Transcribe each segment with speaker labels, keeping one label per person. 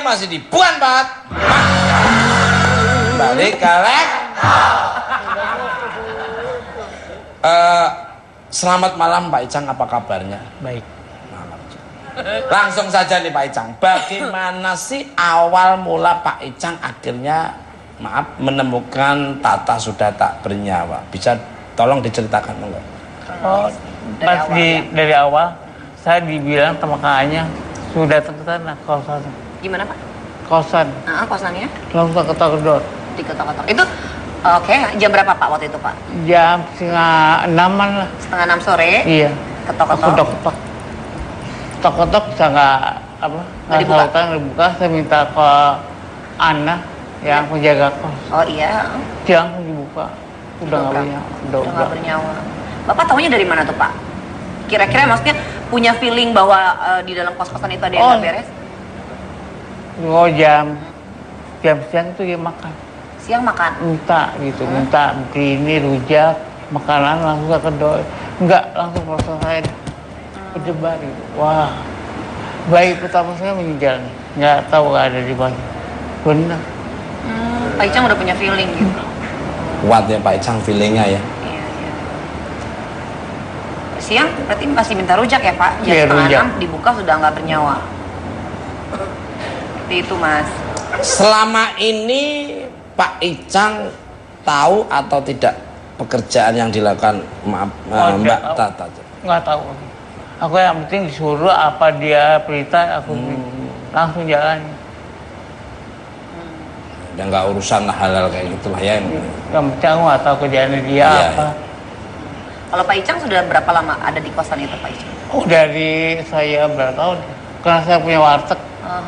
Speaker 1: masih di Bukan Pak. Balik ke selamat malam Pak Icang, apa kabarnya?
Speaker 2: Baik.
Speaker 1: Malam. Langsung saja nih Pak Icang, bagaimana sih awal mula Pak Icang akhirnya menemukan Tata sudah tak bernyawa? Bisa tolong diceritakan enggak?
Speaker 2: Oh, dari awal saya dibilang sama kakaknya sudah terkena kosan.
Speaker 3: Gimana Pak?
Speaker 2: Kosan.
Speaker 3: Kosannya?
Speaker 2: Langsung ketok-ketok.
Speaker 3: Diketok-ketok. Itu oke, jam berapa Pak waktu itu Pak?
Speaker 2: Jam 5:30 lah.
Speaker 3: 5:30 sore?
Speaker 2: Iya.
Speaker 3: Ketok-ketok?
Speaker 2: Ketok-ketok. Ketok-ketok saya nggak
Speaker 3: dibuka?
Speaker 2: dibuka. Saya minta ke Ana yang penjaga kos.
Speaker 3: Oh iya.
Speaker 2: Jangan dibuka. Udah nggak bernyawa.
Speaker 3: Udah nggak bernyawa. Bapak tahunya dari mana tuh Pak? Kira-kira maksudnya punya feeling bahwa di dalam kos-kosan itu ada yang nggak beres?
Speaker 2: Oh, jam siang itu dia makan.
Speaker 3: Siang makan?
Speaker 2: Minta gitu, minta begini rujak, makanan langsung ke kedoi. Enggak, langsung proses saya berdebar gitu. Wah, bayi pertama saya meninggal nih. Nggak tahu ada di mana. Benar.
Speaker 3: Pak Icang udah punya feeling gitu.
Speaker 1: Kuat ya Pak Icang feelingnya ya.
Speaker 3: Iya. Siang berarti masih minta rujak ya Pak? Jam
Speaker 2: Iya, rujak.
Speaker 3: 5:30 dibuka sudah nggak bernyawa. Seperti itu Mas.
Speaker 1: Selama ini Pak Icang tahu atau tidak pekerjaan yang dilakukan Mbak Tata?
Speaker 2: Nggak tahu. Aku yang penting disuruh apa dia perintah aku langsung jalan.
Speaker 1: Ya nggak urusan hal-hal kayak gitulah ya.
Speaker 2: Yang penting aku nggak tahu kerjaannya dia
Speaker 1: Iya,
Speaker 2: apa.
Speaker 3: Kalau Pak Icang sudah berapa lama ada di kosan itu Pak Icang?
Speaker 2: Oh, dari saya berapa tahun? Karena saya punya warteg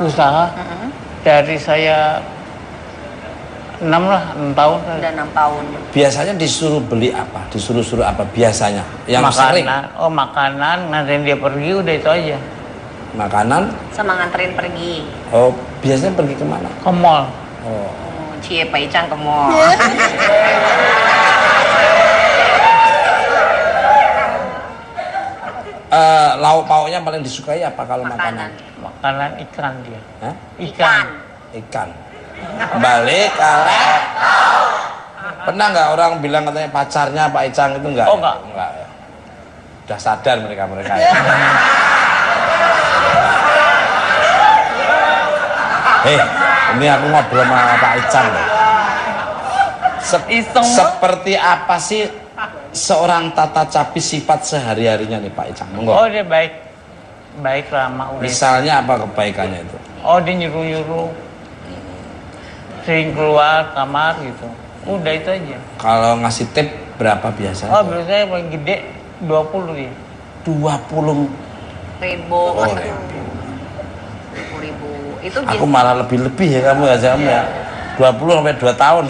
Speaker 2: usaha. Dari saya 6 tahun.
Speaker 3: Udah 6 tahun.
Speaker 1: Biasanya disuruh beli apa? Disuruh apa biasanya? Yang sering?
Speaker 2: Makanan, nganterin dia pergi udah itu aja.
Speaker 1: Makanan?
Speaker 3: Sama nganterin pergi.
Speaker 1: Oh, biasanya pergi kemana?
Speaker 2: Ke mall.
Speaker 1: Oh.
Speaker 3: Cie Pak Icang ke mall.
Speaker 1: Lauk pauknya paling disukai apa kalau makanan?
Speaker 2: Makanan ikan dia.
Speaker 1: Hah?
Speaker 2: Ikan.
Speaker 1: Balik kalau pernah nggak orang bilang katanya pacarnya Pak Icang itu enggak?
Speaker 2: Oh,
Speaker 1: ya?
Speaker 2: enggak
Speaker 1: Ya. Udah sadar mereka ya. Ini aku ngobrol sama Pak Icang loh. Seperti apa sih seorang Tata Cabi sifat sehari-harinya nih Pak Icang? Monggo.
Speaker 2: Oh, dia baik ramah.
Speaker 1: Misalnya apa kebaikannya itu?
Speaker 2: Oh, dia nyuruh sering keluar kamar gitu. Udah itu aja.
Speaker 1: Kalau ngasih tip berapa biasanya?
Speaker 2: Oh, biasanya paling gede 20 dia.
Speaker 1: 20
Speaker 3: ribu.
Speaker 1: Oh,
Speaker 3: 20.000. Itu
Speaker 1: aku malah lebih ya kamu ya. 20 sampai 2 tahun.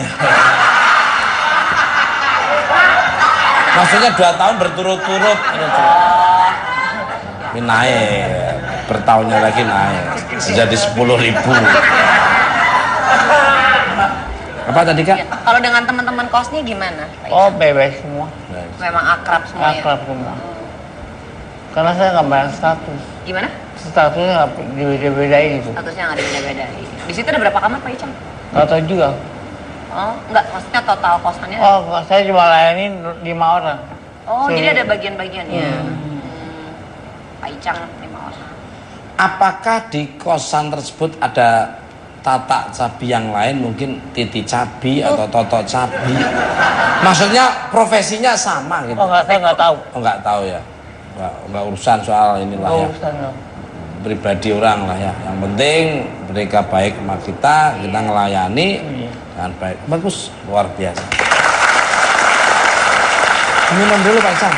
Speaker 1: Maksudnya 2 tahun berturut-turut. Ini naik, bertahunnya lagi naik, jadi 10.000. Apa tadi Kak?
Speaker 3: Ya, kalau dengan teman-teman kosnya gimana?
Speaker 2: Oh, bebas semua.
Speaker 3: Memang akrab semua ya?
Speaker 2: Akrab semua. Karena saya nggak bayar status.
Speaker 3: Gimana?
Speaker 2: Statusnya nggak dibeda-bedain gitu.
Speaker 3: Statusnya nggak dibeda-bedain. Di situ ada berapa kamar Pak Icang?
Speaker 2: Nggak tahu juga.
Speaker 3: Oh, enggak, maksudnya total kosannya?
Speaker 2: Oh, saya cuma layanin 5 orang.
Speaker 3: Oh, jadi ada bagian-bagiannya. Pak Icang 5 orang.
Speaker 1: Apakah di kosan tersebut ada Tata Cabi yang lain, mungkin Titi Cabi atau Toto Cabi? Maksudnya profesinya sama gitu?
Speaker 2: Oh, saya nggak tahu.
Speaker 1: Oh, nggak tahu ya. Nggak urusan soal inilah ya. Pribadi orang lah ya. Yang penting mereka baik sama kita ngelayani dengan baik. Bagus, luar biasa. Minum dulu Pak Icang.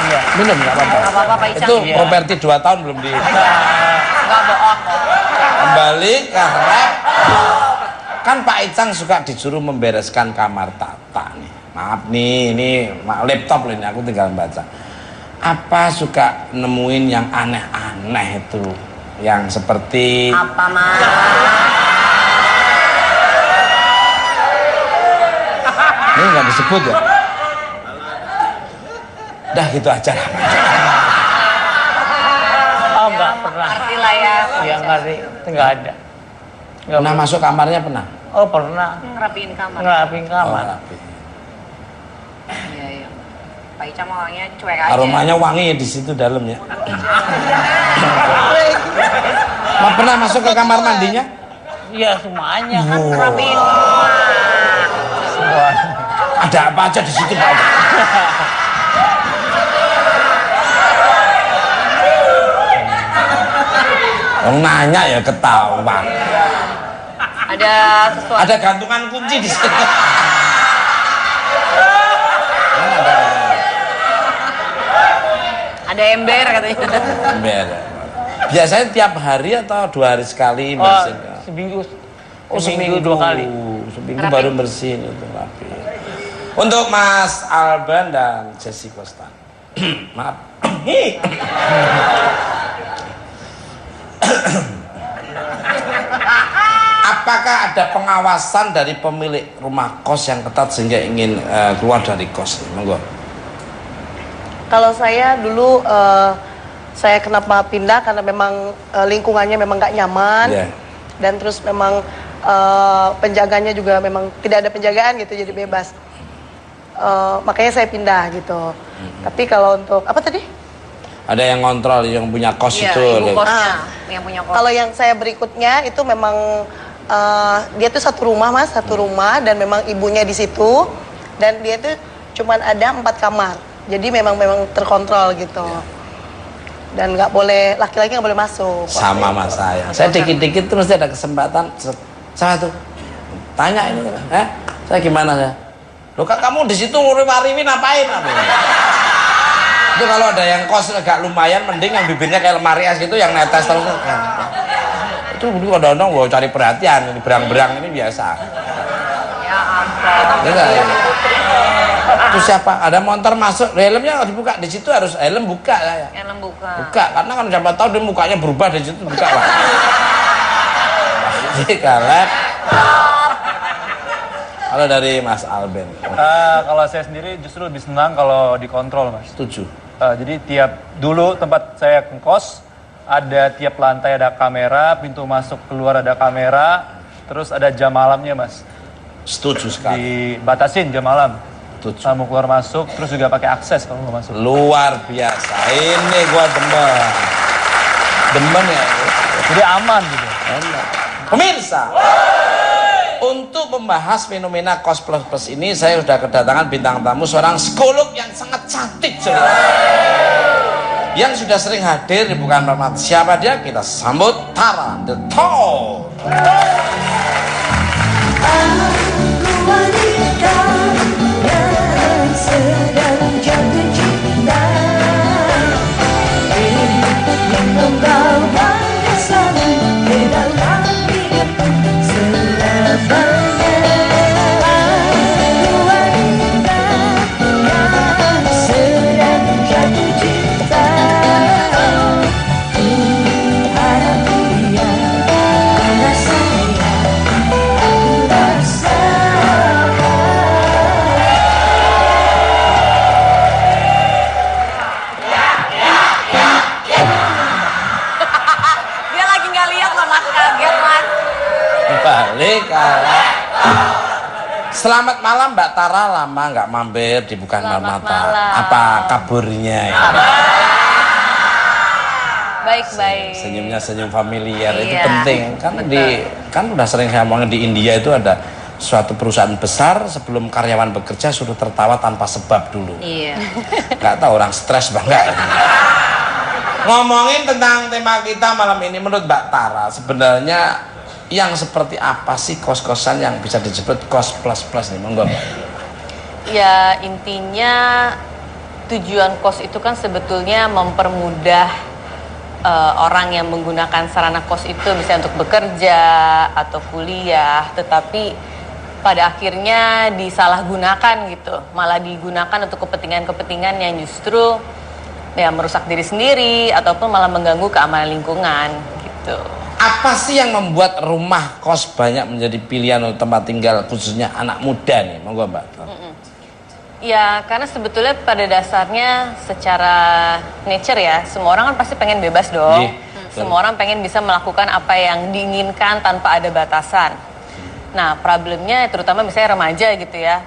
Speaker 2: Iya.
Speaker 1: Minum nggak apa-apa.
Speaker 3: Nggak apa-apa Pak Icang.
Speaker 1: Itu properti 2 tahun belum di.
Speaker 3: Nggak bohong kok.
Speaker 1: Kembali ke rap. Kan Pak Icang suka disuruh membereskan kamar Tata nih. Maaf nih, ini laptop ini aku tinggal baca. Apa suka nemuin yang aneh-aneh itu? Yang seperti
Speaker 3: Apa Mas?
Speaker 1: ini nggak disebut ya? Dah gitu aja lah.
Speaker 2: Oh, nggak pernah.
Speaker 3: Ngerti lah ya.
Speaker 2: Ya ngerti, nggak ada.
Speaker 1: Pernah masuk kamarnya pernah?
Speaker 2: Oh pernah.
Speaker 3: Ngerapiin kamar.
Speaker 2: Ngerapin kamar.
Speaker 1: rapi.
Speaker 3: Iya, iya. Pak Ica mah orangnya cuek aja.
Speaker 1: Aromanya wangi di situ dalamnya. Ma pernah masuk ke kamar mandinya?
Speaker 2: Iya semuanya.
Speaker 3: Ngerapiin.
Speaker 1: Ada apa aja di situ Pak? Orang nanya ya ketahuan.
Speaker 3: Ada sesuatu.
Speaker 1: Ada gantungan kunci di situ.
Speaker 3: Ada ember katanya.
Speaker 1: Ember. Biasanya tiap hari atau 2 hari sekali
Speaker 2: Oh,
Speaker 1: bersihin?
Speaker 2: seminggu.
Speaker 1: Oh,
Speaker 2: Seminggu 2 kali.
Speaker 1: Seminggu
Speaker 3: Rapi.
Speaker 1: baru bersihin itu rapi. Untuk Mas Alban dan Jesse Costa. Maaf. Apakah ada pengawasan dari pemilik rumah kos yang ketat sehingga ingin keluar dari kos? Monggo.
Speaker 4: Kalau saya dulu saya kenapa pindah karena memang lingkungannya memang nggak nyaman
Speaker 1: Iya.
Speaker 4: dan terus memang penjaganya juga memang tidak ada penjagaan gitu jadi bebas. Makanya saya pindah gitu. Tapi kalau untuk apa tadi?
Speaker 1: Ada yang kontrol yang punya kos
Speaker 3: Iya,
Speaker 1: itu.
Speaker 3: ibu kosnya yang punya kos.
Speaker 4: Kalau yang saya berikutnya itu memang dia tuh satu rumah mas, satu rumah dan memang ibunya di situ dan dia tuh cuman ada 4 kamar. Jadi memang terkontrol gitu. Dan nggak boleh laki-laki nggak boleh masuk.
Speaker 1: Sama mas saya. Saya dikit-dikit terus ada kesempatan saya tuh tanya ini, saya gimana ya? Loh kan kamu di situ nguriwariwi ngapain? Itu kalau ada yang kos agak lumayan, mending yang bibirnya kayak lemari es gitu, yang netes terus. Itu dulu kadang-kadang gua cari perhatian, ini berang-berang ini biasa.
Speaker 3: Ya ampun.
Speaker 1: Ya, ya. Itu siapa? Ada motor masuk, helmnya harus dibuka. Di situ harus helm buka saya.
Speaker 3: Yang buka.
Speaker 1: Buka, karena kan siapa tahu dia mukanya berubah di situ buka lah. Jadi kalek. Kalau dari Mas Alben,
Speaker 5: Kalau saya sendiri justru lebih senang kalau dikontrol, Mas.
Speaker 1: setuju.
Speaker 5: Jadi dulu tempat saya ngekos ada tiap lantai ada kamera, pintu masuk keluar ada kamera, terus ada jam malamnya, Mas.
Speaker 1: Setuju sekali.
Speaker 5: Dibatasin jam malam.
Speaker 1: Setuju.
Speaker 5: Kamu keluar masuk, terus juga pakai akses kalau mau masuk.
Speaker 1: Luar biasa. Ini gua demen. Demen ya.
Speaker 5: Jadi aman gitu.
Speaker 1: Enak. Pemirsa, untuk membahas fenomena kos plus plus ini saya sudah kedatangan bintang tamu seorang psikolog yang sangat cantik yang sudah sering hadir di Bukan Rahmat. Siapa dia? Kita sambut Tara The Tall.
Speaker 6: Aku wanita yang sedang jatuh cinta, ingin membawa kesan ke dalam hidupku selamanya. Aku wanita yang sedang jatuh cinta, ku harap dia merasanya.
Speaker 3: Dia lagi nggak lihat loh mas, kaget mas.
Speaker 1: Balik. Selamat malam Mbak Tara, lama nggak mampir di Bukan
Speaker 7: Selamat
Speaker 1: Mata.
Speaker 7: malam.
Speaker 1: Apa kabarnya ya?
Speaker 7: Baik-baik.
Speaker 1: Senyumnya senyum familiar itu
Speaker 3: Iya,
Speaker 1: penting kan. Kan udah sering saya ngomongin di India itu ada suatu perusahaan besar sebelum karyawan bekerja suruh tertawa tanpa sebab dulu.
Speaker 3: Iya.
Speaker 1: Nggak tahu orang stres banget. Ngomongin tentang tema kita malam ini, menurut Mbak Tara sebenarnya yang seperti apa sih kos-kosan yang bisa disebut kos plus plus nih? Monggo.
Speaker 7: Ya intinya tujuan kos itu kan sebetulnya mempermudah orang yang menggunakan sarana kos itu bisa untuk bekerja atau kuliah, tetapi pada akhirnya disalahgunakan gitu, malah digunakan untuk kepentingan-kepentingan yang justru ya merusak diri sendiri ataupun malah mengganggu keamanan lingkungan gitu.
Speaker 1: Apa sih yang membuat rumah kos banyak menjadi pilihan untuk tempat tinggal khususnya anak muda nih? Monggo Mbak.
Speaker 7: Ya karena sebetulnya pada dasarnya secara nature ya semua orang kan pasti pengen bebas dong.
Speaker 1: Iya.
Speaker 7: Semua orang pengen bisa melakukan apa yang diinginkan tanpa ada batasan. Nah, problemnya terutama misalnya remaja gitu ya.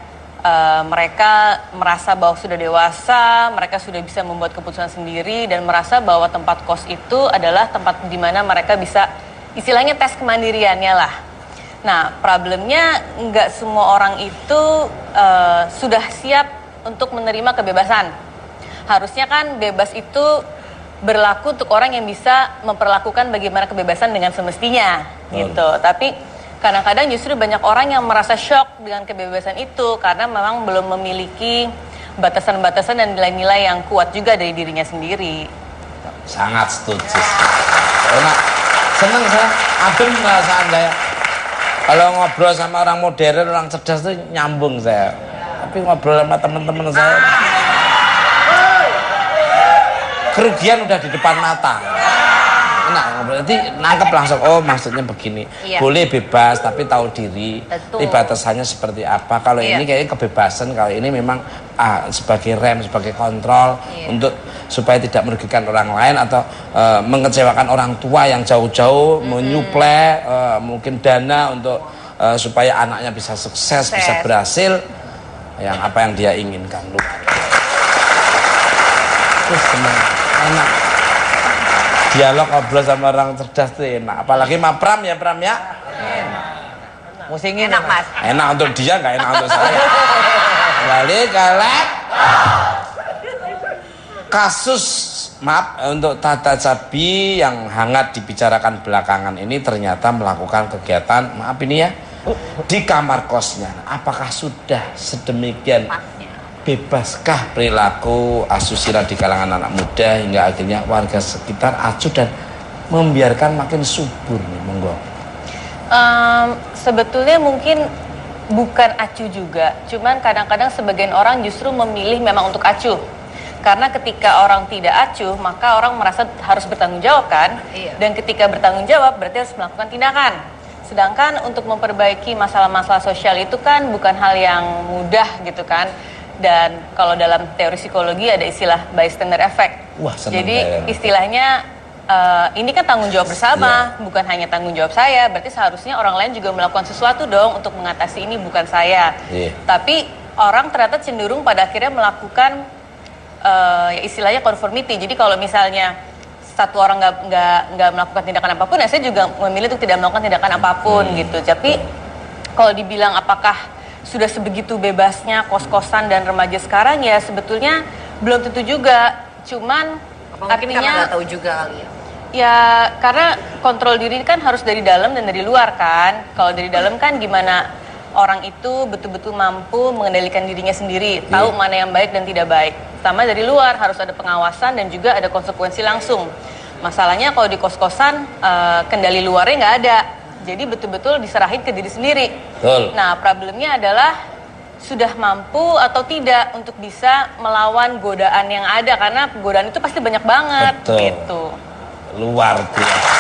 Speaker 7: Mereka merasa bahwa sudah dewasa, mereka sudah bisa membuat keputusan sendiri dan merasa bahwa tempat kos itu adalah tempat di mana mereka bisa istilahnya tes kemandiriannya lah. Nah, problemnya nggak semua orang itu sudah siap untuk menerima kebebasan. Harusnya kan bebas itu berlaku untuk orang yang bisa memperlakukan bagaimana kebebasan dengan semestinya gitu. Tapi kadang-kadang justru banyak orang yang merasa shock dengan kebebasan itu karena memang belum memiliki batasan-batasan dan nilai-nilai yang kuat juga dari dirinya sendiri.
Speaker 1: Sangat setuju. Karena seneng saya, adem perasaan saya. Kalau ngobrol sama orang modern, orang cerdas tuh nyambung saya. Tapi ngobrol sama teman-teman saya, kerugian udah di depan mata. Enak ngobrol, nanti nangkep langsung, oh maksudnya begini.
Speaker 3: Iya.
Speaker 1: Boleh bebas tapi tahu diri.
Speaker 3: Betul.
Speaker 1: Ini batasannya seperti apa. Kalau ini kayaknya kebebasan, kalau ini memang sebagai rem, sebagai kontrol untuk supaya tidak merugikan orang lain atau mengecewakan orang tua yang jauh-jauh menyuplai mungkin dana untuk supaya anaknya bisa sukses, bisa berhasil yang apa yang dia inginkan. Terus senang, enak. Dialog ngobrol sama orang cerdas tuh enak. Apalagi sama Pram ya, Pram ya.
Speaker 2: Musingin
Speaker 3: Enak Mas.
Speaker 1: Enak untuk dia, nggak enak untuk saya. Kembali ke kasus, maaf, untuk Tata Cabi yang hangat dibicarakan belakangan ini ternyata melakukan kegiatan, maaf ini ya, di kamar kosnya. Apakah sudah sedemikian bebaskah perilaku asusila di kalangan anak muda hingga akhirnya warga sekitar acuh dan membiarkan makin subur nih, monggo.
Speaker 7: Sebetulnya mungkin bukan acuh juga, cuman kadang-kadang sebagian orang justru memilih memang untuk acuh. Karena ketika orang tidak acuh, maka orang merasa harus bertanggung jawab kan?
Speaker 3: Iya.
Speaker 7: Dan ketika bertanggung jawab berarti harus melakukan tindakan. Sedangkan untuk memperbaiki masalah-masalah sosial itu kan bukan hal yang mudah gitu kan. Dan kalau dalam teori psikologi ada istilah bystander effect.
Speaker 1: Wah, senang
Speaker 7: jadi
Speaker 1: saya.
Speaker 7: istilahnya ini kan tanggung jawab bersama, bukan hanya tanggung jawab saya. Berarti seharusnya orang lain juga melakukan sesuatu dong untuk mengatasi ini, bukan saya.
Speaker 1: Iya.
Speaker 7: Tapi orang ternyata cenderung pada akhirnya melakukan ya istilahnya conformity. Jadi kalau misalnya satu orang nggak melakukan tindakan apapun, ya saya juga memilih untuk tidak melakukan tindakan apapun gitu. Tapi kalau dibilang apakah sudah sebegitu bebasnya kos-kosan dan remaja sekarang, ya sebetulnya belum tentu juga. Cuman
Speaker 3: Mungkin karena
Speaker 7: artinya
Speaker 3: nggak tahu juga kali ya.
Speaker 7: ya karena kontrol diri kan harus dari dalam dan dari luar kan. Kalau dari dalam kan gimana orang itu betul-betul mampu mengendalikan dirinya sendiri, tahu mana yang baik dan tidak baik. Sama dari luar harus ada pengawasan dan juga ada konsekuensi langsung. Masalahnya kalau di kos-kosan kendali luarnya nggak ada. Jadi betul-betul diserahin ke diri sendiri.
Speaker 1: Betul.
Speaker 7: Nah, problemnya adalah sudah mampu atau tidak untuk bisa melawan godaan yang ada, karena godaan itu pasti banyak banget.
Speaker 1: Betul.
Speaker 7: Gitu.
Speaker 1: Luar biasa.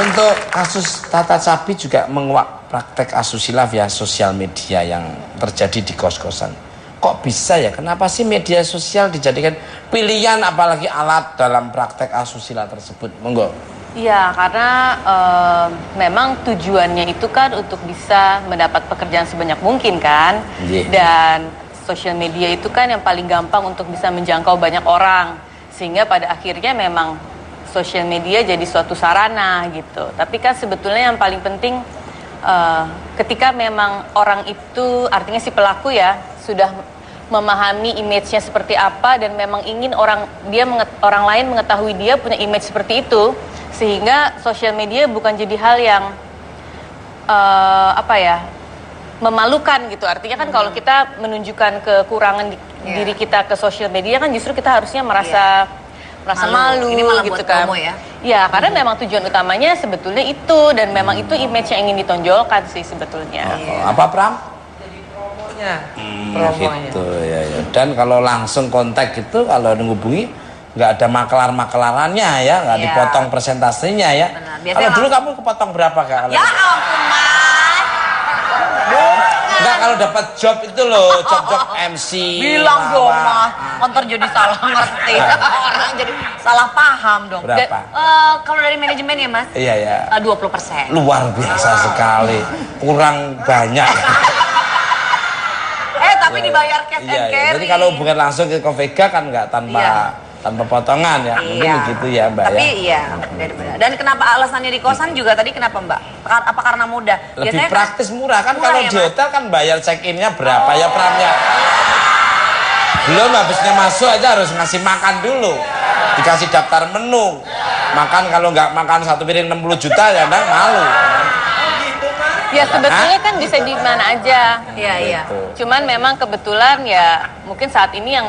Speaker 1: Untuk kasus Tata Cabi juga menguak praktek asusila via sosial media yang terjadi di kos-kosan. Kok bisa ya? Kenapa sih media sosial dijadikan pilihan apalagi alat dalam praktek asusila tersebut? Monggo.
Speaker 7: Iya, karena memang tujuannya itu kan untuk bisa mendapat pekerjaan sebanyak mungkin kan.
Speaker 1: Iya.
Speaker 7: Dan sosial media itu kan yang paling gampang untuk bisa menjangkau banyak orang. Sehingga pada akhirnya memang sosial media jadi suatu sarana gitu. Tapi kan sebetulnya yang paling penting ketika memang orang itu, artinya si pelaku ya, sudah memahami image-nya seperti apa dan memang ingin orang lain mengetahui dia punya image seperti itu, sehingga sosial media bukan jadi hal yang memalukan gitu. Artinya kan kalau kita menunjukkan kekurangan diri kita ke sosial media kan justru kita harusnya merasa malu.
Speaker 3: Ini malah
Speaker 7: gitu
Speaker 3: buat
Speaker 7: kan.
Speaker 3: promo ya.
Speaker 7: Ya, karena memang tujuan utamanya sebetulnya itu, dan memang itu image yang ingin ditonjolkan sih sebetulnya.
Speaker 1: Apa Pram?
Speaker 2: promonya.
Speaker 1: Gitu ya, ya. Dan kalau langsung kontak gitu, kalau menghubungi nggak ada maklar-maklarannya ya, nggak
Speaker 3: Iya.
Speaker 1: dipotong presentasinya ya.
Speaker 3: Benar. Biasanya
Speaker 1: Kalau dulu kamu kepotong berapa Kak?
Speaker 3: Ya ampun Mas.
Speaker 1: Enggak, kalau dapat job itu loh, job MC.
Speaker 3: Bilang dong
Speaker 1: lawak.
Speaker 3: mas, ntar jadi salah ngerti. Orang jadi salah paham dong.
Speaker 1: Berapa?
Speaker 3: Kalau dari manajemen ya mas?
Speaker 1: Iya ya.
Speaker 3: 20%.
Speaker 1: Luar biasa sekali. Kurang banyak.
Speaker 3: Tapi dibayar cash and
Speaker 1: Iya,
Speaker 3: carry.
Speaker 1: jadi kalau hubungan langsung ke Vega kan nggak tanpa potongan ya. Mungkin
Speaker 3: Iya.
Speaker 1: begitu ya Mbak
Speaker 3: Tapi
Speaker 1: ya.
Speaker 3: iya, beda-beda. Dan kenapa alasannya di kosan juga tadi kenapa Mbak? Apa karena mudah?
Speaker 1: Lebih
Speaker 3: Biasanya kan-
Speaker 1: praktis murah kan
Speaker 3: Murah
Speaker 1: kalau
Speaker 3: ya,
Speaker 1: di
Speaker 3: Mas?
Speaker 1: hotel kan bayar check-innya berapa ya Pramnya. Belum habisnya masuk aja harus ngasih makan dulu. Dikasih daftar menu. Makan kalau nggak makan satu piring 60 juta ya Bang malu.
Speaker 7: Ya sebetulnya kan bisa di mana aja.
Speaker 3: Iya, iya.
Speaker 1: Gitu.
Speaker 7: Cuman memang kebetulan ya mungkin saat ini yang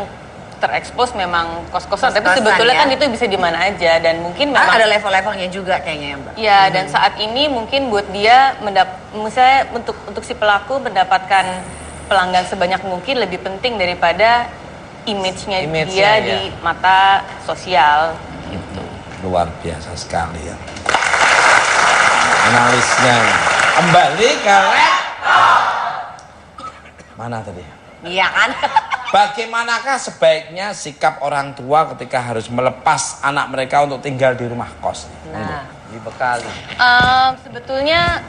Speaker 7: terekspos memang kos-kosan, tapi
Speaker 3: Kos-kosan,
Speaker 7: sebetulnya
Speaker 3: ya.
Speaker 7: kan itu bisa di mana aja dan mungkin
Speaker 3: Kan
Speaker 7: memang
Speaker 3: ada level-levelnya juga kayaknya ya Mbak.
Speaker 7: ya dan saat ini mungkin buat dia misalnya untuk si pelaku mendapatkan pelanggan sebanyak mungkin lebih penting daripada image-nya
Speaker 8: Image-nya,
Speaker 7: dia
Speaker 8: ya.
Speaker 7: di mata sosial gitu.
Speaker 1: Luar biasa sekali ya. Analisnya. Kembali ke mana tadi?
Speaker 3: Iya kan?
Speaker 1: Bagaimanakah sebaiknya sikap orang tua ketika harus melepas anak mereka untuk tinggal di rumah kos?
Speaker 3: Nah,
Speaker 8: Dibekali.
Speaker 7: Sebetulnya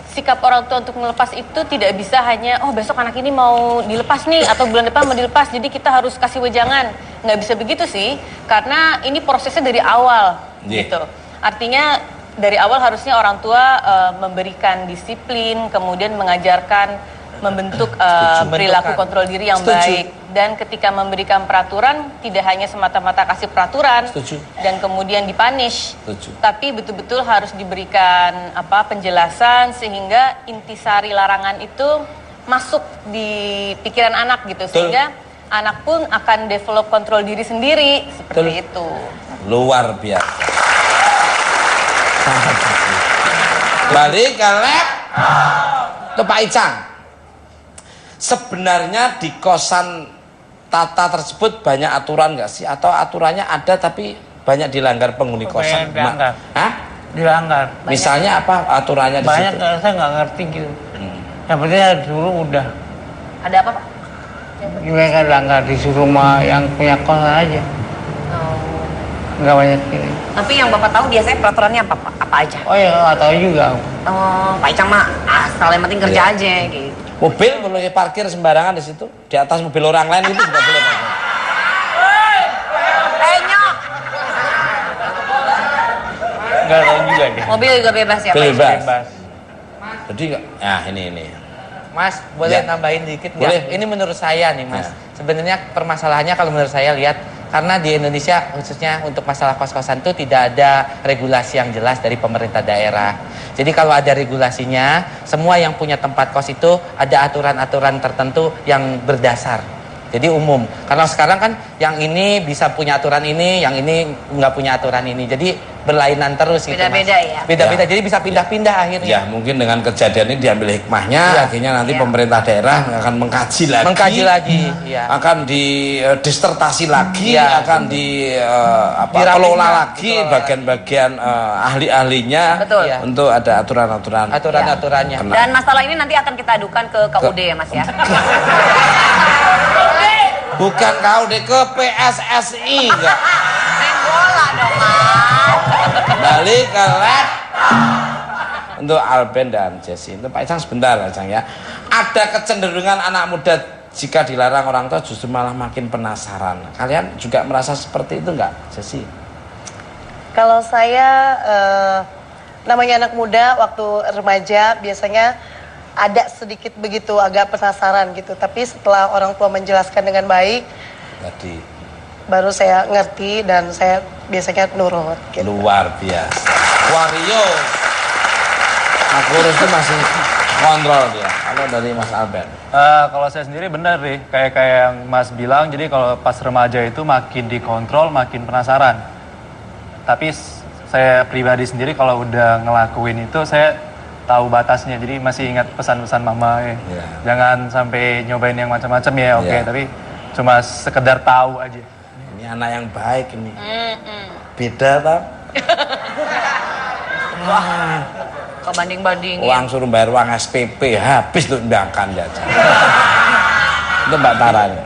Speaker 7: sikap orang tua untuk melepas itu tidak bisa hanya oh besok anak ini mau dilepas nih atau bulan depan mau dilepas jadi kita harus kasih wejangan, nggak bisa begitu sih karena ini prosesnya dari awal
Speaker 1: Iya.
Speaker 7: gitu. Artinya dari awal harusnya orang tua memberikan disiplin, kemudian mengajarkan membentuk perilaku kontrol diri yang
Speaker 1: Setuju.
Speaker 7: baik dan ketika memberikan peraturan tidak hanya semata-mata kasih peraturan
Speaker 1: Setuju.
Speaker 7: dan kemudian dipunish,
Speaker 1: Setuju.
Speaker 7: tapi betul-betul harus diberikan penjelasan sehingga intisari larangan itu masuk di pikiran anak gitu
Speaker 1: Betul.
Speaker 7: sehingga anak pun akan develop kontrol diri sendiri seperti
Speaker 1: Betul.
Speaker 7: itu.
Speaker 1: Luar biasa. Sangat bagus. Balik ke lab. Ke Pak Icang. Sebenarnya di kosan Tata tersebut banyak aturan nggak sih? Atau aturannya ada tapi banyak dilanggar penghuni kosan?
Speaker 2: Banyak dilanggar.
Speaker 1: Hah?
Speaker 2: Dilanggar.
Speaker 1: Misalnya apa aturannya di
Speaker 2: Banyak
Speaker 1: situ?
Speaker 2: saya nggak ngerti gitu. Yang penting dulu udah
Speaker 3: ada apa Pak?
Speaker 2: mereka langgar disuruh sama yang punya kosan aja. Nggak banyak ini.
Speaker 3: Tapi yang Bapak tahu biasanya peraturannya apa Pak? Apa aja?
Speaker 2: Oh ya nggak tahu juga.
Speaker 3: Pak Icang mah asal yang penting kerja
Speaker 1: Iya.
Speaker 3: aja gitu.
Speaker 1: Mobil boleh parkir sembarangan di situ? Di atas mobil orang lain itu juga boleh parkir.
Speaker 3: Nyok!
Speaker 2: Nggak tahu juga dia.
Speaker 3: Mobil juga bebas ya Pak?
Speaker 1: Bebas.
Speaker 2: Bebas.
Speaker 1: Jadi nggak? Nah ini.
Speaker 8: Mas, boleh
Speaker 1: Ya.
Speaker 8: nambahin dikit
Speaker 1: Boleh.
Speaker 8: nggak? Ini menurut saya nih Mas.
Speaker 1: Ya.
Speaker 8: Sebenarnya permasalahannya kalau menurut saya lihat karena di Indonesia khususnya untuk masalah kos-kosan itu tidak ada regulasi yang jelas dari pemerintah daerah. Jadi kalau ada regulasinya, semua yang punya tempat kos itu ada aturan-aturan tertentu yang berdasar. Jadi umum. Karena sekarang kan yang ini bisa punya aturan ini, yang ini nggak punya aturan ini. Jadi berlainan terus gitu Mas.
Speaker 3: Beda-beda ya?
Speaker 8: Beda-beda.
Speaker 1: Ya.
Speaker 8: Jadi bisa pindah-pindah akhirnya.
Speaker 1: Ya mungkin dengan kejadian ini diambil hikmahnya,
Speaker 8: Ya.
Speaker 1: akhirnya nanti
Speaker 3: Ya.
Speaker 1: pemerintah daerah akan mengkaji lagi,
Speaker 8: Mengkaji lagi, ya.
Speaker 1: akan disertasi lagi,
Speaker 8: Ya.
Speaker 1: akan
Speaker 8: Dirapihkan,
Speaker 1: kelola lagi
Speaker 8: dikelola
Speaker 1: bagian-bagian ahli-ahlinya
Speaker 3: Betul.
Speaker 8: Ya.
Speaker 1: untuk ada aturan-aturan.
Speaker 8: Aturan-aturannya.
Speaker 1: Kena.
Speaker 3: Dan masalah ini nanti akan kita adukan ke KUD ya Mas ya?
Speaker 1: Bukan KUD ke PSSI enggak.
Speaker 3: Main bola dong Mas.
Speaker 1: Kembali ke lab untuk Alben dan Jesse. Untuk Pak Icang sebentar Icang ya. Ada kecenderungan anak muda jika dilarang orang tua justru malah makin penasaran. Kalian juga merasa seperti itu enggak, Jesse?
Speaker 4: Kalau saya namanya anak muda waktu remaja biasanya ada sedikit begitu agak penasaran gitu. Tapi setelah orang tua menjelaskan dengan baik,
Speaker 1: Jadi
Speaker 4: baru saya ngerti dan saya biasanya nurut. Gitu.
Speaker 1: luar biasa. Wario. Aku itu masih kontrol dia. Kalau dari Mas Alben.
Speaker 5: Kalau saya sendiri benar deh, kayak yang Mas bilang, jadi kalau pas remaja itu makin dikontrol, makin penasaran. Tapi saya pribadi sendiri kalau udah ngelakuin itu, saya tahu batasnya, jadi masih ingat pesan-pesan mama ya.
Speaker 1: Iya.
Speaker 5: Jangan sampai nyobain yang macam-macam ya, oke,
Speaker 1: Iya.
Speaker 5: tapi cuma sekedar tahu aja.
Speaker 1: Ini anak yang baik ini. Beda tak?
Speaker 3: banding-bandingin.
Speaker 1: Uang suruh bayar uang SPP habis tuh makan jajan. Itu Mbak Tara nih.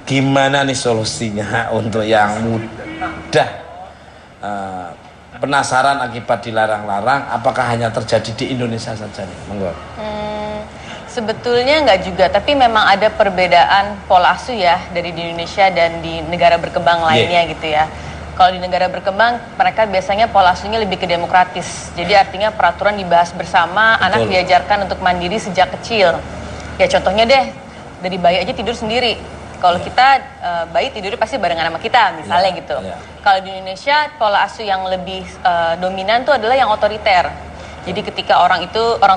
Speaker 1: Gimana nih solusinya untuk yang mudah penasaran akibat dilarang-larang? Apakah hanya terjadi di Indonesia saja nih? Monggo.
Speaker 7: Sebetulnya nggak juga, tapi memang ada perbedaan pola asuh ya dari di Indonesia dan di negara berkembang lainnya gitu ya. Kalau di negara berkembang, mereka biasanya pola asuhnya lebih ke demokratis. Jadi artinya peraturan dibahas bersama, anak diajarkan untuk mandiri sejak kecil. Ya contohnya deh, dari bayi aja tidur sendiri. Kalau kita bayi tidurnya pasti barengan sama kita, misalnya gitu. Kalau di Indonesia, pola asuh yang lebih dominan tuh adalah yang otoriter. Jadi ketika orang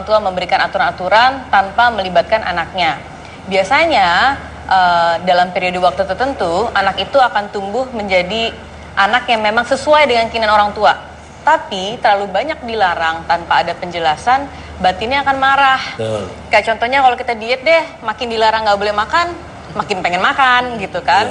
Speaker 7: tua memberikan aturan-aturan tanpa melibatkan anaknya. Biasanya dalam periode waktu tertentu, anak itu akan tumbuh menjadi anak yang memang sesuai dengan keinginan orang tua. Tapi terlalu banyak dilarang tanpa ada penjelasan, batinnya akan marah. Kayak contohnya kalau kita diet deh, makin dilarang nggak boleh makan, makin pengen makan gitu kan.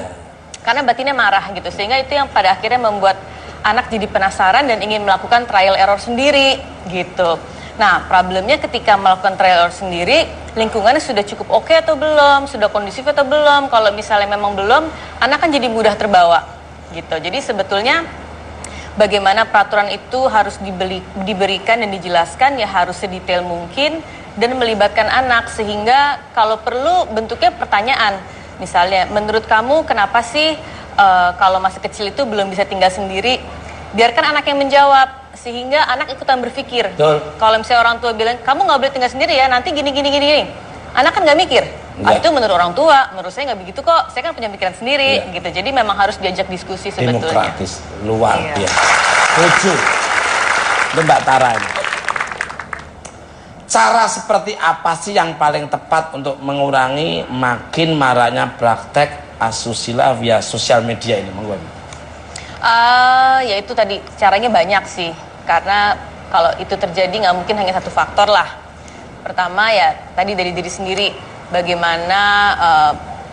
Speaker 7: Karena batinnya marah gitu. Sehingga itu yang pada akhirnya membuat anak jadi penasaran dan ingin melakukan trial error sendiri gitu. Nah, problemnya ketika melakukan trial error sendiri, lingkungannya sudah cukup oke atau belum, sudah kondusif atau belum. Kalau misalnya memang belum, anak kan jadi mudah terbawa gitu. Jadi sebetulnya bagaimana peraturan itu harus diberikan dan dijelaskan ya harus sedetail mungkin dan melibatkan anak sehingga kalau perlu bentuknya pertanyaan. Misalnya, menurut kamu kenapa sih kalau masih kecil itu belum bisa tinggal sendiri? Biarkan anak yang menjawab sehingga anak ikutan berpikir. Kalau misalnya orang tua bilang kamu nggak boleh tinggal sendiri ya, nanti gini, anak kan nggak mikir. Itu menurut orang tua, menurut saya nggak begitu kok. Saya kan punya pikiran sendiri, gitu. Jadi memang harus diajak diskusi sebetulnya.
Speaker 1: Demokratis, luar biasa. Lucu. Itu Mbak Tara ini. Cara seperti apa sih yang paling tepat untuk mengurangi makin maraknya praktek asusila via sosial media ini, Monggo?
Speaker 7: Ya itu tadi caranya banyak sih, karena kalau itu terjadi nggak mungkin hanya satu faktor lah. Pertama ya tadi dari diri sendiri, bagaimana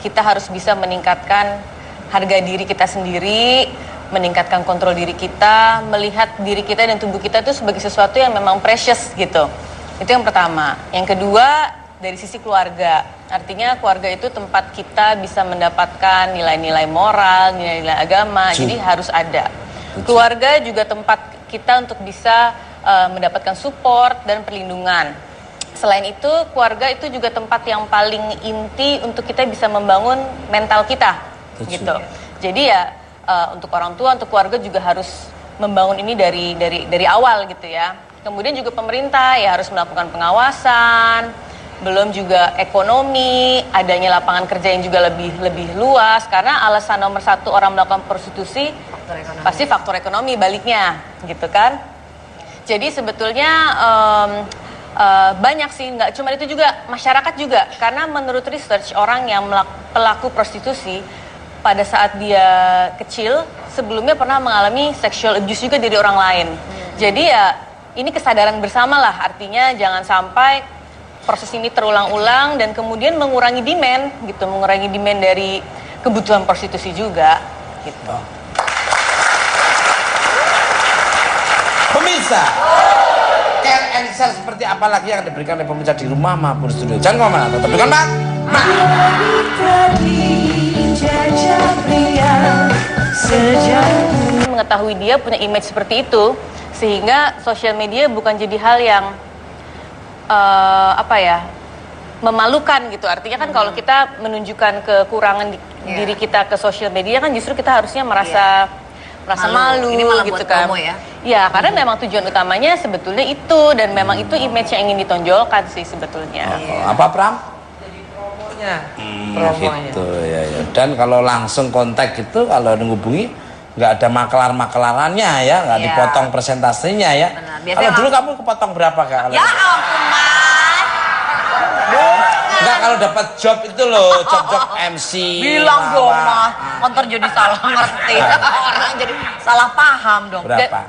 Speaker 7: kita harus bisa meningkatkan harga diri kita sendiri, meningkatkan kontrol diri kita, melihat diri kita dan tubuh kita itu sebagai sesuatu yang memang precious gitu. Itu yang pertama. Yang kedua dari sisi keluarga, artinya keluarga itu tempat kita bisa mendapatkan nilai-nilai moral, nilai-nilai agama, jadi harus ada. Keluarga juga tempat kita untuk bisa mendapatkan support dan perlindungan. Selain itu, keluarga itu juga tempat yang paling inti untuk kita bisa membangun mental kita, gitu. Jadi ya untuk orang tua, untuk keluarga juga harus membangun ini dari awal gitu ya. Kemudian juga pemerintah ya harus melakukan pengawasan. Belum juga ekonomi, adanya lapangan kerja yang juga lebih luas karena alasan nomor satu orang melakukan prostitusi pasti faktor ekonomi baliknya gitu kan. Jadi sebetulnya banyak sih, nggak cuma itu juga, masyarakat juga, karena menurut research orang yang pelaku prostitusi pada saat dia kecil sebelumnya pernah mengalami sexual abuse juga dari orang lain. Jadi ya ini kesadaran bersama lah, artinya jangan sampai proses ini terulang-ulang dan kemudian mengurangi demand gitu, mengurangi demand dari kebutuhan prostitusi juga gitu.
Speaker 1: Pemirsa, care and share seperti apa lagi yang diberikan oleh pemirsa di rumah maupun studio? Jangan kemana, tetap dengan Mak.
Speaker 7: Mengetahui dia punya image seperti itu, sehingga sosial media bukan jadi hal yang memalukan gitu. Artinya kan kalau kita menunjukkan kekurangan diri kita ke sosial media kan justru kita harusnya merasa malu.
Speaker 3: Ini malah
Speaker 7: gitu
Speaker 3: buat
Speaker 7: kan.
Speaker 3: promo ya.
Speaker 7: Ya, karena memang tujuan utamanya sebetulnya itu dan memang itu image yang ingin ditonjolkan sih sebetulnya.
Speaker 1: Apa Pram?
Speaker 2: Jadi promonya.
Speaker 1: Gitu ya. Dan kalau langsung kontak gitu, kalau menghubungi nggak ada makelar-makelarannya ya, nggak dipotong presentasinya ya. Kalau dulu kamu kepotong berapa Kak?
Speaker 3: Ya ampun Mas.
Speaker 1: Enggak, kalau dapat job itu loh, job MC.
Speaker 3: Bilang dong Mas, kontor jadi salah ngerti. Orang jadi salah paham dong.
Speaker 1: Berapa?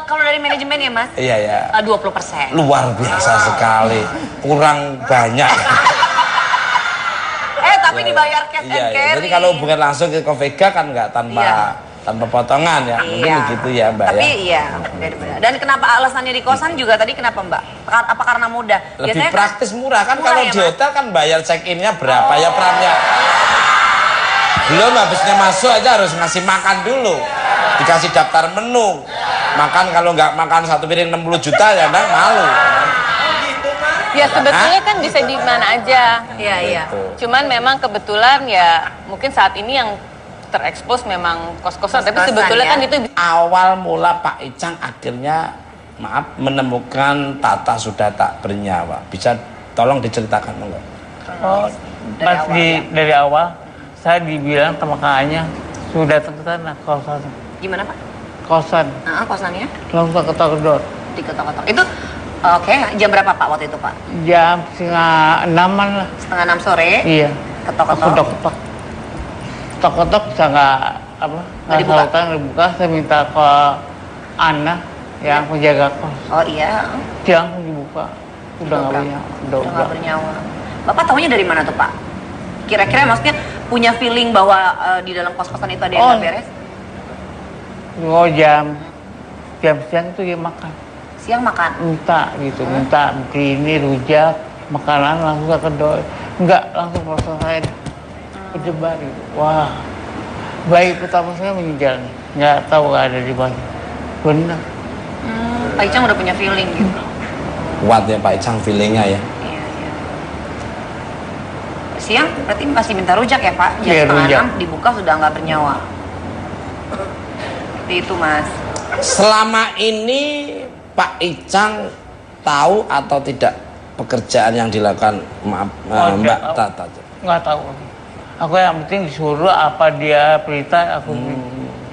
Speaker 3: Kalau dari manajemen ya Mas?
Speaker 1: Iya ya.
Speaker 3: 20%.
Speaker 1: Luar biasa sekali, kurang banyak.
Speaker 3: Tapi dibayar cash and carry.
Speaker 1: Jadi kalau hubungan langsung ke Vega kan nggak tanpa tanpa potongan ya. Mungkin begitu ya Mbak
Speaker 3: Tapi
Speaker 1: ya.
Speaker 3: iya, beda-beda. Dan kenapa alasannya di kosan juga tadi kenapa Mbak? Apa karena mudah?
Speaker 1: Lebih praktis murah kan
Speaker 3: murah
Speaker 1: kalau
Speaker 3: ya,
Speaker 1: di
Speaker 3: Mas?
Speaker 1: hotel kan bayar check-innya berapa ya perannya. Belum habisnya masuk aja harus ngasih makan dulu. Dikasih daftar menu. Makan kalau nggak makan satu piring 60 juta ya Bang malu.
Speaker 7: Ya sebetulnya kan bisa di mana aja.
Speaker 3: Iya, iya.
Speaker 7: Cuman memang kebetulan ya mungkin saat ini yang terekspos memang kos-kosan. Tapi
Speaker 3: Kos-kosan,
Speaker 7: sebetulnya
Speaker 3: ya.
Speaker 7: kan itu
Speaker 1: Awal mula Pak Icang akhirnya menemukan Tata sudah tak bernyawa. Bisa tolong diceritakan enggak?
Speaker 2: Oh,
Speaker 3: Dari
Speaker 2: pas
Speaker 3: awal,
Speaker 2: di
Speaker 3: ya.
Speaker 2: dari awal saya dibilang sama kakaknya sudah datang ke sana kosan
Speaker 3: Gimana Pak?
Speaker 2: kosan
Speaker 3: Kosannya
Speaker 2: langsung ketok-ketok
Speaker 3: diketok-ketok. Itu oke, jam berapa Pak waktu itu Pak?
Speaker 2: jam 5:30 lah.
Speaker 3: Setengah 6 sore.
Speaker 2: Iya.
Speaker 3: Ketok-ketok.
Speaker 2: Ketok-ketok. Ketok-ketok saya nggak nggak
Speaker 3: dibuka?
Speaker 2: sautan dibuka. Saya minta ke Ana yang penjaga kos.
Speaker 3: Oh iya.
Speaker 2: Siang dibuka. Udah nggak punya.
Speaker 3: Udah nggak bernyawa. Bapak tahunya dari mana tuh Pak? Kira-kira maksudnya punya feeling bahwa di dalam kos-kosan itu ada yang nggak beres?
Speaker 2: Oh jam siang itu dia makan.
Speaker 3: Siang makan.
Speaker 2: Minta gitu, minta begini rujak, makanan langsung ke kedoi. Enggak, langsung selesai berdebar gitu. Wah, bayi pertama saya meninggal nih. Nggak tahu ada di mana. Benar.
Speaker 3: Pak Icang udah punya feeling gitu.
Speaker 1: Kuat ya Pak Icang feelingnya ya.
Speaker 3: Iya, iya. Siang berarti masih minta rujak ya Pak? Jam
Speaker 2: Iya,
Speaker 3: setengah
Speaker 2: rujak.
Speaker 3: 6 dibuka sudah nggak bernyawa. Seperti itu Mas.
Speaker 1: Selama ini Pak Icang tahu atau tidak pekerjaan yang dilakukan Mbak
Speaker 2: tahu.
Speaker 1: Tata?
Speaker 2: Nggak tahu. Aku yang penting disuruh apa dia perintah aku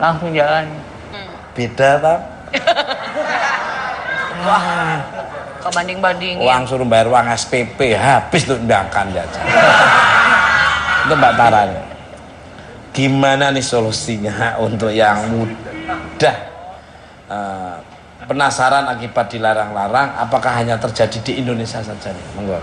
Speaker 2: langsung jalan.
Speaker 1: Beda tak?
Speaker 3: Kau banding-bandingin.
Speaker 1: Uang suruh bayar uang SPP habis tuh ndakan ya. Itu Mbak Tara nih. Gimana nih solusinya untuk yang mudah penasaran akibat dilarang-larang? Apakah hanya terjadi di Indonesia saja nih? Monggo.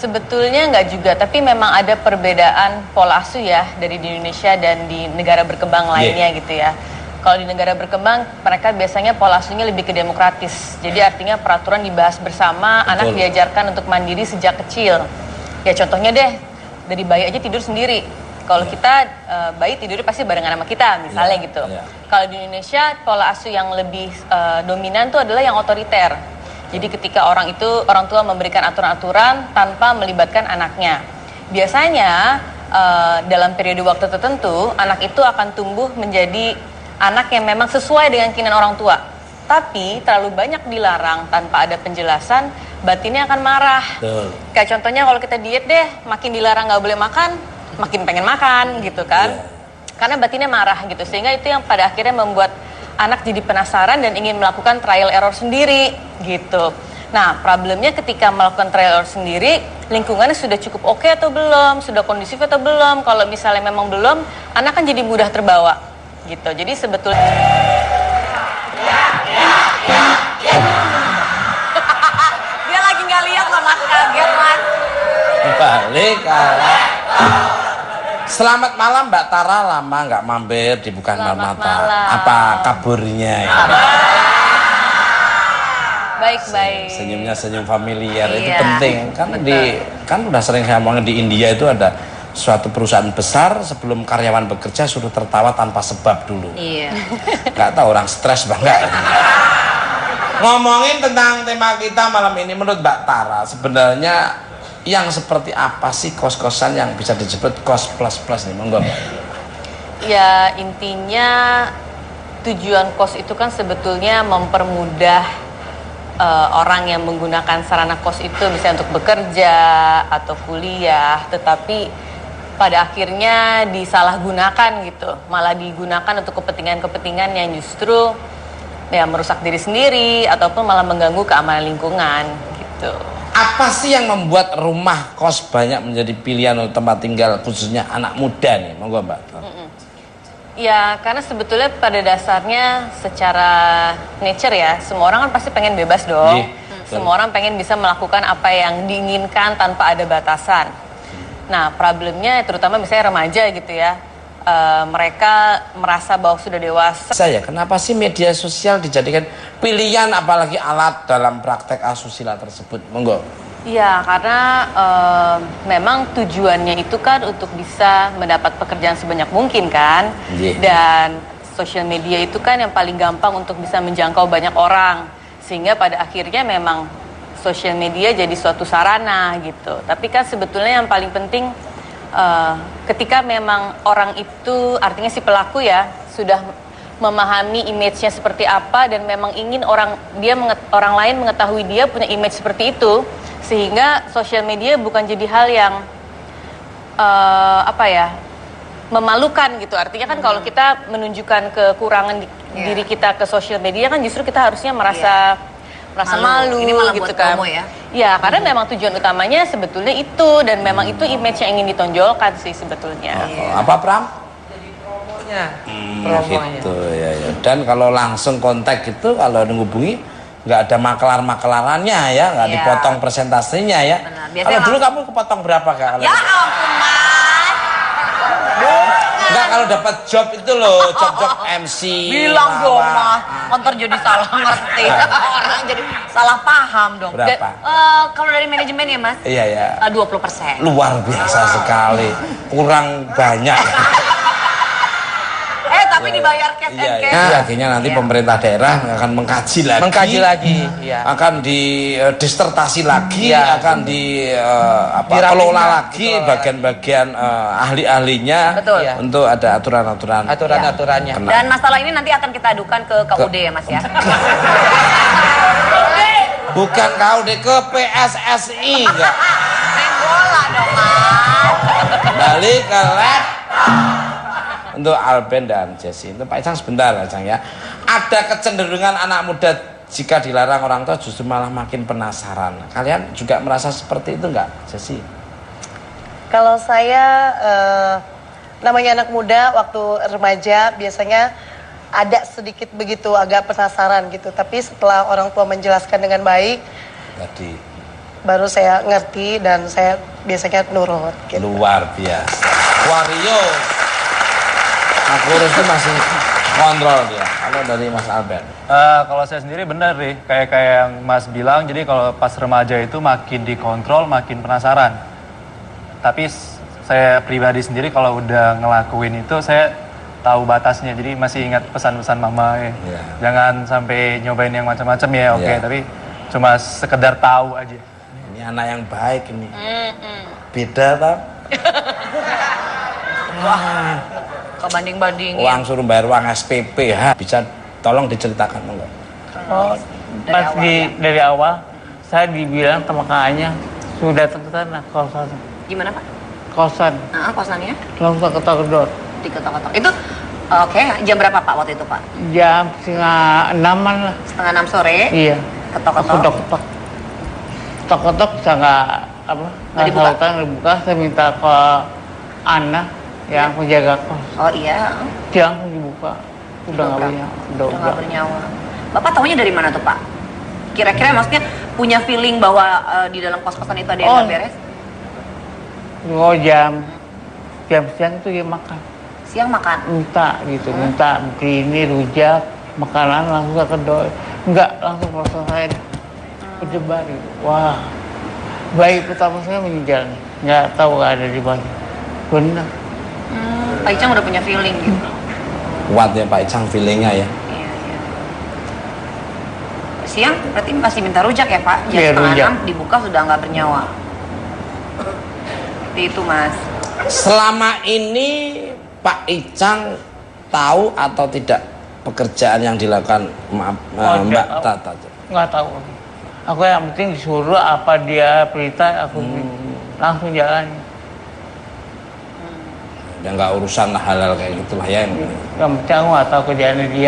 Speaker 7: sebetulnya nggak juga, tapi memang ada perbedaan pola asuh ya dari di Indonesia dan di negara berkembang lainnya gitu ya. Kalau di negara berkembang, mereka biasanya pola asuhnya lebih ke demokratis. Jadi artinya peraturan dibahas bersama, anak diajarkan untuk mandiri sejak kecil. Ya contohnya deh, dari bayi aja tidur sendiri. Kalau kita bayi tidurnya pasti barengan sama kita, misalnya gitu. Kalau di Indonesia, pola asuh yang lebih dominan tuh adalah yang otoriter. Jadi ketika orang tua memberikan aturan-aturan tanpa melibatkan anaknya. Biasanya dalam periode waktu tertentu, anak itu akan tumbuh menjadi anak yang memang sesuai dengan keinginan orang tua. Tapi terlalu banyak dilarang tanpa ada penjelasan, batinnya akan marah. Kayak contohnya kalau kita diet deh, makin dilarang nggak boleh makan, makin pengen makan gitu kan. Karena batinnya marah gitu. Sehingga itu yang pada akhirnya membuat anak jadi penasaran dan ingin melakukan trial error sendiri gitu. Nah, problemnya ketika melakukan trial error sendiri, lingkungannya sudah cukup oke atau belum, sudah kondusif atau belum. Kalau misalnya memang belum, anak kan jadi mudah terbawa gitu. Jadi sebetulnya
Speaker 3: Dia lagi nggak lihat loh Mas, kaget Mas.
Speaker 1: Balik. Selamat malam Mbak Tara, lama nggak mampir di Bukan
Speaker 7: Selamat
Speaker 1: Mata.
Speaker 7: malam.
Speaker 1: Apa kabarnya ya?
Speaker 7: baik-baik.
Speaker 1: Senyumnya senyum familiar itu
Speaker 3: Iya,
Speaker 1: penting kan. Kan udah sering saya ngomongin di India itu ada suatu perusahaan besar sebelum karyawan bekerja suruh tertawa tanpa sebab dulu.
Speaker 3: Iya.
Speaker 1: Nggak tahu orang stres banget. Ngomongin tentang tema kita malam ini, menurut Mbak Tara sebenarnya yang seperti apa sih kos-kosan yang bisa disebut kos plus-plus nih? Monggo Mbak.
Speaker 7: Ya intinya tujuan kos itu kan sebetulnya mempermudah orang yang menggunakan sarana kos itu bisa untuk bekerja atau kuliah, tetapi pada akhirnya disalahgunakan gitu, malah digunakan untuk kepentingan-kepentingan yang justru ya merusak diri sendiri ataupun malah mengganggu keamanan lingkungan gitu.
Speaker 1: Apa sih yang membuat rumah kos banyak menjadi pilihan untuk tempat tinggal khususnya anak muda nih? Monggo Mbak.
Speaker 7: Ya karena sebetulnya pada dasarnya secara nature ya, semua orang kan pasti pengen bebas dong. Semua orang pengen bisa melakukan apa yang diinginkan tanpa ada batasan. Nah problemnya terutama misalnya remaja gitu ya, mereka merasa bahwa sudah dewasa.
Speaker 1: Saya, kenapa sih media sosial dijadikan pilihan apalagi alat dalam praktek asusila tersebut? Monggo.
Speaker 7: Iya, karena memang tujuannya itu kan untuk bisa mendapat pekerjaan sebanyak mungkin kan.
Speaker 1: Iya.
Speaker 7: Dan sosial media itu kan yang paling gampang untuk bisa menjangkau banyak orang. Sehingga pada akhirnya memang sosial media jadi suatu sarana gitu. Tapi kan sebetulnya yang paling penting ketika memang orang itu, artinya si pelaku ya, sudah memahami image-nya seperti apa dan memang ingin orang lain mengetahui dia punya image seperti itu, sehingga sosial media bukan jadi hal yang memalukan gitu. Artinya kan kalau kita menunjukkan kekurangan diri kita ke sosial media kan justru kita harusnya merasa malu.
Speaker 3: Ini malah
Speaker 7: gitu
Speaker 3: buat
Speaker 7: kan.
Speaker 3: promo ya?
Speaker 7: Ya, karena memang tujuan utamanya sebetulnya itu, dan memang itu image yang ingin ditonjolkan sih sebetulnya.
Speaker 1: Apa Pram?
Speaker 8: Promonya.
Speaker 1: Gitu ya. Dan kalau langsung kontak gitu, kalau menghubungi nggak ada makelar-makelarannya ya, nggak
Speaker 3: Iya.
Speaker 1: dipotong presentasinya ya.
Speaker 3: Benar. Biasanya
Speaker 1: Kalau dulu kamu kepotong berapa Kak? Kalau
Speaker 3: Ya ampun, Mas.
Speaker 1: Enggak, kalau dapat job itu loh, job MC.
Speaker 3: Bilang dong,
Speaker 1: lawak.
Speaker 3: Mas. Ntar jadi salah ngerti. Orang jadi salah paham dong.
Speaker 1: Berapa?
Speaker 3: Kalau dari manajemen ya, Mas?
Speaker 1: Iya ya.
Speaker 3: 20%.
Speaker 1: Luar biasa sekali. Kurang banyak.
Speaker 3: Tapi dibayar cash and
Speaker 1: Iya,
Speaker 3: cash.
Speaker 1: iya. Akhirnya nanti
Speaker 3: Iya.
Speaker 1: pemerintah daerah akan mengkaji lagi.
Speaker 8: Mengkaji lagi, ya.
Speaker 1: Akan disertasi lagi,
Speaker 8: Iya.
Speaker 1: akan dikelola lagi bagian-bagian ahli-ahlinya.
Speaker 3: Betul.
Speaker 8: Iya.
Speaker 1: Untuk ada aturan-aturan.
Speaker 8: Aturan-aturannya.
Speaker 1: Kena.
Speaker 3: Dan masalah ini nanti akan kita adukan ke KUD ya, Mas ya.
Speaker 1: Bukan KUD, ke PSSI enggak.
Speaker 3: Main bola dong, Mas.
Speaker 1: Balik ke lab. Untuk Alben dan Jesse. Itu Pak Icang sebentar Pak Icang ya. Ada kecenderungan anak muda jika dilarang orang tua justru malah makin penasaran. Kalian juga merasa seperti itu enggak, Jesse?
Speaker 4: Kalau saya namanya anak muda waktu remaja biasanya ada sedikit begitu agak penasaran gitu. Tapi setelah orang tua menjelaskan dengan baik,
Speaker 1: Tadi
Speaker 4: baru saya ngerti dan saya biasanya nurut. Gitu.
Speaker 1: luar biasa. Wario. Aku itu masih kontrol dia. Kalau dari Mas Alben.
Speaker 5: Kalau saya sendiri benar nih, kayak yang Mas bilang, jadi kalau pas remaja itu makin dikontrol, makin penasaran. Tapi saya pribadi sendiri kalau udah ngelakuin itu, saya tahu batasnya. Jadi masih ingat pesan-pesan mama ya.
Speaker 1: Iya.
Speaker 5: Jangan sampai nyobain yang macam-macam ya, oke.
Speaker 1: Iya.
Speaker 5: Tapi cuma sekedar tahu aja.
Speaker 1: Ini anak yang baik ini. Beda tau?
Speaker 3: Kebanding-bandingin.
Speaker 1: Uang suruh bayar uang SPP. Bisa tolong diceritakan enggak?
Speaker 2: Oh, dari awal saya dibilang sama kakaknya sudah terkena kosan.
Speaker 3: Gimana, Pak?
Speaker 2: Kosan,
Speaker 3: Kosannya?
Speaker 2: langsung ketok-ketok.
Speaker 3: Diketok-ketok. Itu oke, jam berapa Pak waktu itu Pak?
Speaker 2: Jam 5:30 lah.
Speaker 3: Setengah 6 sore.
Speaker 2: Iya.
Speaker 3: Ketok-ketok.
Speaker 2: Ketok-ketok. Ketok-ketok saya nggak
Speaker 3: Nggak dibuka?
Speaker 2: tahu kan dibuka. Saya minta ke Ana yang penjaga kos.
Speaker 3: Oh iya.
Speaker 2: Dia langsung dibuka. Udah nggak punya.
Speaker 3: Udah nggak bernyawa. Bapak tahunya dari mana tuh Pak? Kira-kira maksudnya punya feeling bahwa di dalam kos-kosan itu ada yang nggak beres?
Speaker 2: Oh, jam siang itu dia makan.
Speaker 3: Siang makan?
Speaker 2: Minta gitu, minta begini rujak, makanan langsung ke kedoi. Enggak, langsung langsung saya berdebar gitu. Wah, bayi pertama saya meninggal nih. Nggak tahu ada di mana. Benar.
Speaker 3: Pak Icang udah punya feeling gitu.
Speaker 1: Kuat ya Pak Icang feelingnya ya.
Speaker 3: Iya, iya. Siang berarti masih minta rujak ya Pak? Jam
Speaker 2: Iya,
Speaker 3: setengah
Speaker 2: rujak.
Speaker 3: 6 dibuka sudah nggak bernyawa. Seperti itu Mas.
Speaker 1: Selama ini Pak Icang tahu atau tidak pekerjaan yang dilakukan Mbak Tata?
Speaker 2: Nggak tahu. Aku yang penting disuruh apa dia perintah aku langsung jalan.
Speaker 1: Ya nggak urusan lah hal-hal kayak gitulah ya.
Speaker 2: Yang penting aku nggak tahu kerjaannya dia.